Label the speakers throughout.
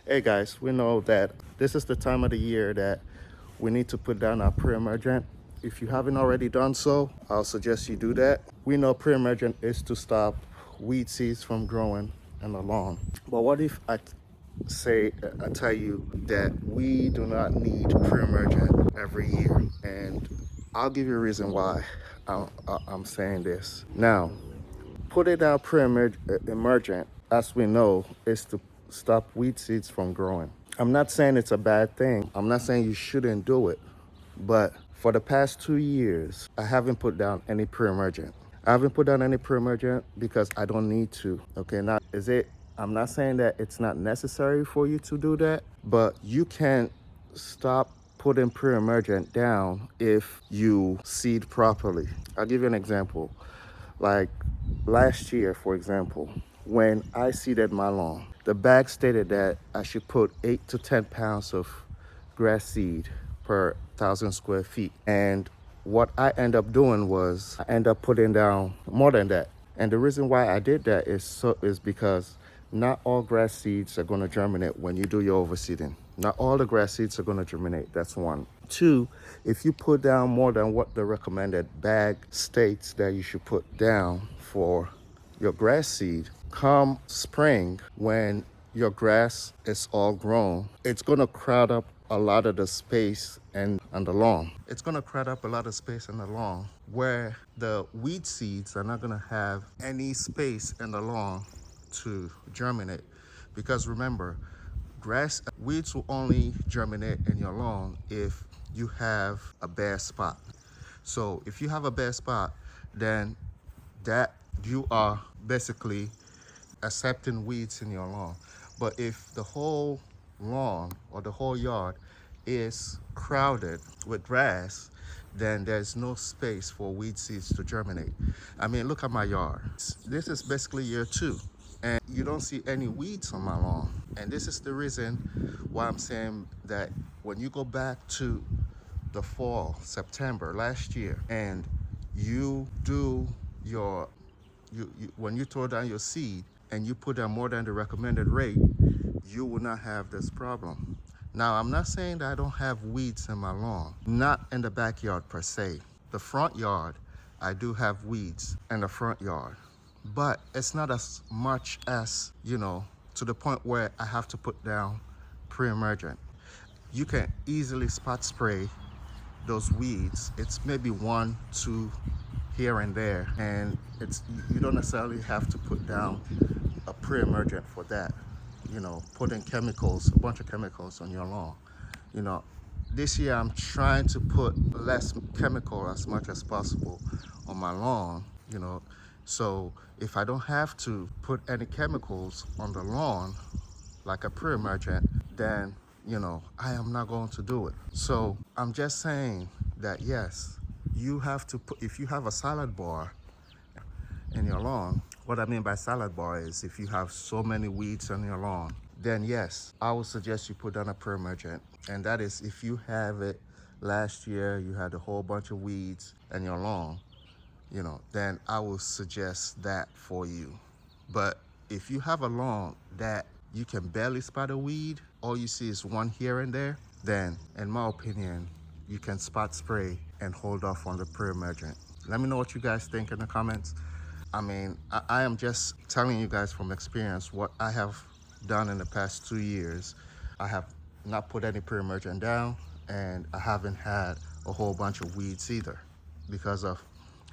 Speaker 1: Hey guys, we know that this is the time of the year that we need to put down our pre-emergent. If you haven't already done so, I'll suggest you do that. We know pre-emergent is to stop weed seeds from growing in the lawn. But what if I tell you that we do not need pre-emergent every year? And I'll give you a reason why I'm saying this. Now, putting down pre-emergent, as we know, is to stop weed seeds from growing. I'm not saying it's a bad thing. I'm not saying you shouldn't do it. But for the past 2 years, I haven't put down any pre-emergent. I haven't put down any pre-emergent because I don't need to. Okay, now I'm not saying that it's not necessary for you to do that, but you can stop putting pre-emergent down if you seed properly. I'll give you an example. Like last year, for example, when I seeded my lawn, the bag stated that I should put 8 to 10 pounds of grass seed per 1,000 square feet. And what I end up doing was I end up putting down more than that. And the reason why I did that is because not all grass seeds are going to germinate when you do your overseeding. Not all the grass seeds are going to germinate. That's one. Two, if you put down more than what the recommended bag states that you should put down for your grass seed, come spring when your grass is all grown, it's going to crowd up a lot of the space and on the lawn. It's going to crowd up a lot of space in the lawn where the weed seeds are not going to have any space in the lawn to germinate. Because remember, weeds will only germinate in your lawn if you have a bare spot. So if you have a bare spot, then that you are basically accepting weeds in your lawn. But if the whole lawn or the whole yard is crowded with grass, then there's no space for weed seeds to germinate. I mean, look at my yard. This is basically year 2, and you don't see any weeds on my lawn. And this is the reason why I'm saying that when you go back to the fall, September last year, and you do your when you throw down your seed and you put down more than the recommended rate, you will not have this problem. Now, I'm not saying that I don't have weeds in my lawn, not in the backyard per se. The front yard, I do have weeds in the front yard, but it's not as much as, to the point where I have to put down pre-emergent. You can easily spot spray those weeds. It's maybe 1, 2 here and there, and you don't necessarily have to put down a pre-emergent for that. Putting chemicals, a bunch of chemicals on your lawn. This year I'm trying to put less chemical as much as possible on my lawn. So if I don't have to put any chemicals on the lawn like a pre-emergent, then I am not going to do it. So I'm just saying that yes, you have to put, if you have a salad bar in your lawn, what I mean by salad bar is if you have so many weeds on your lawn, then yes, I would suggest you put down a pre-emergent. And that is if you have it last year, you had a whole bunch of weeds in your lawn, then I will suggest that for you. But if you have a lawn that you can barely spot a weed, all you see is one here and there, then in my opinion, you can spot spray and hold off on the pre-emergent. Let me know what you guys think in the comments. I mean, I am just telling you guys from experience what I have done in the past 2 years. I have not put any pre-emergent down, and I haven't had a whole bunch of weeds either because of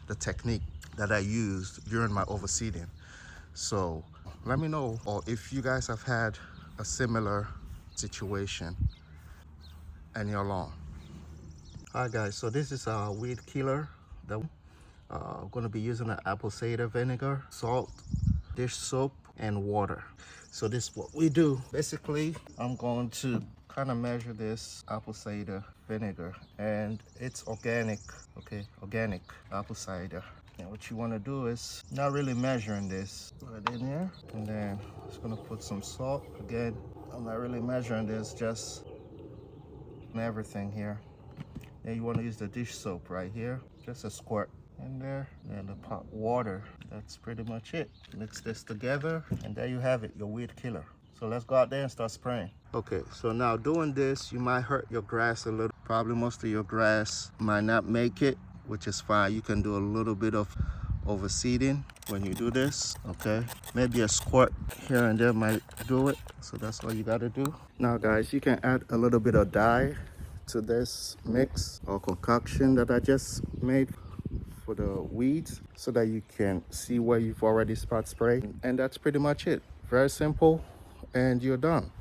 Speaker 1: the technique that I used during my overseeding. So let me know, or if you guys have had a similar situation in your lawn. All right guys, so this is a weed killer. I'm going to be using an apple cider vinegar, salt, dish soap, and water. So this is what we do. Basically, I'm going to kind of measure this apple cider vinegar, and it's organic, okay, organic apple cider. And what you want to do is not really measuring this. Put it in here, and then just going to put some salt. Again, I'm not really measuring this, just everything here. Then you want to use the dish soap right here, just a squirt in there, and the pot water. That's pretty much it. Mix this together, and there you have it, your weed killer. So let's go out there and start spraying. Okay, so now doing this, you might hurt your grass a little. Probably most of your grass might not make it, which is fine. You can do a little bit of overseeding when you do this, okay? Maybe a squirt here and there might do it. So that's all you gotta do. Now guys, you can add a little bit of dye to this mix or concoction that I just made for the weeds so that you can see where you've already spot sprayed. And that's pretty much it. Very simple, and you're done.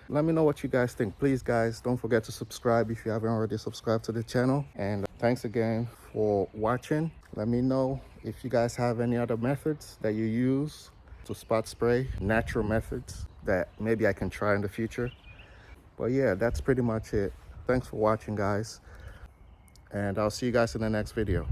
Speaker 1: Let me know what you guys think. Please guys, don't forget to subscribe if you haven't already subscribed to the channel. And thanks again for watching. Let me know if you guys have any other methods that you use to spot spray, natural methods that maybe I can try in the future. But yeah, that's pretty much it. Thanks for watching guys, and I'll see you guys in the next video.